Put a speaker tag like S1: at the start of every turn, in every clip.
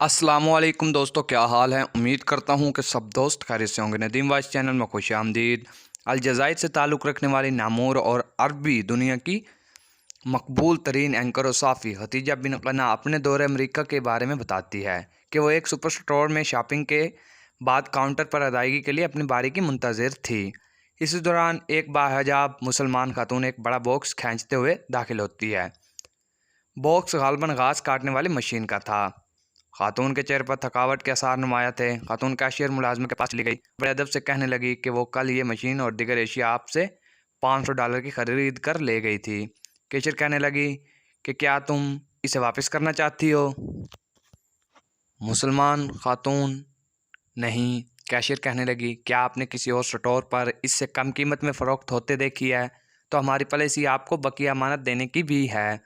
S1: अस्सलामुअलैकुम दोस्तों, क्या हाल है। उम्मीद करता हूँ कि सब दोस्त खैरियत से होंगे। नदीम वाइस चैनल में खुश आमदीद। अलजज़ाइर से ताल्लुक़ रखने वाली नामूर और अरबी दुनिया की मकबूल तरीन एंकर और साफ़ी हतीजा बिन क़ना अपने दौरे अमेरिका के बारे में बताती है कि वो एक सुपर स्टोर में शॉपिंग के बाद काउंटर पर अदायगी के लिए अपनी बारी की मुंतज़िर थी। इस दौरान एक बाहिजाब मुसलमान खातून एक बड़ा बॉक्स खींचते हुए दाखिल होती है। बॉक्स गालबन घास काटने वाली मशीन का था। खातून के चेहरे पर थकावट के आसार नुमाया थे। खातून कैशियर मुलाजमे के पास चली गई। बड़े अदब से कहने लगी कि वो कल ये मशीन और दीगर एशिया आपसे $500 की खरीद कर ले गई थी। कैशियर कहने लगी कि क्या तुम इसे वापस करना चाहती हो। मुसलमान खातून नहीं। कैशियर कहने लगी, क्या आपने किसी और स्टोर पर इससे कम कीमत में फ़रोख्त होते देखी है तो हमारी पॉलिसी आपको बकिया अमानत देने की भी है,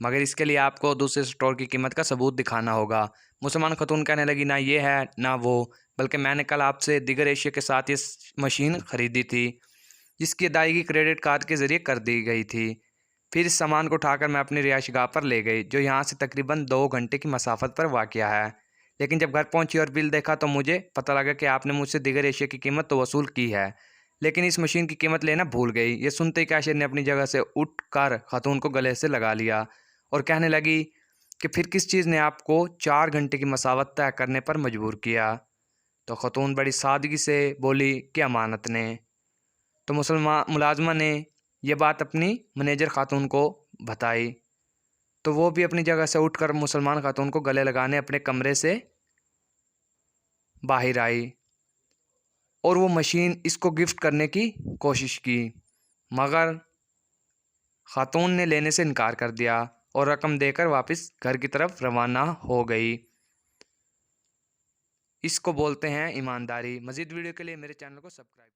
S1: मगर इसके लिए आपको दूसरे स्टोर की कीमत का सबूत दिखाना होगा। मुसलमान खतून कहने लगी, ना ये है ना वो, बल्कि मैंने कल आपसे दीगर एशिया के साथ ये मशीन ख़रीदी थी जिसकी अदायगी क्रेडिट कार्ड के ज़रिए कर दी गई थी। फिर इस सामान को उठाकर मैं अपनी रिहाइशगाह पर ले गई जो यहाँ से तकरीबन 2 घंटे की मसाफत पर वाक़या है। लेकिन जब घर पहुंची और बिल देखा तो मुझे पता लगा कि आपने मुझसे दीगर एशिया की कीमत तो वसूल की है, लेकिन इस मशीन की कीमत लेना भूल गई। ये सुनते ही कैशियर ने अपनी जगह से उठकर खातून को गले से लगा लिया और कहने लगी कि फिर किस चीज़ ने आपको 4 घंटे की मसावत तय करने पर मजबूर किया। तो खातून बड़ी सादगी से बोली कि अमानत ने। तो मुलाजमा ने यह बात अपनी मैनेजर खातून को बताई तो वो भी अपनी जगह से उठकर मुसलमान खातून को गले लगाने अपने कमरे से बाहर आई और वो मशीन इसको गिफ्ट करने की कोशिश की, मगर खातून ने लेने से इनकार कर दिया और रकम देकर वापस घर की तरफ रवाना हो गई। इसको बोलते हैं ईमानदारी। मज़ीद वीडियो के लिए मेरे चैनल को सब्सक्राइब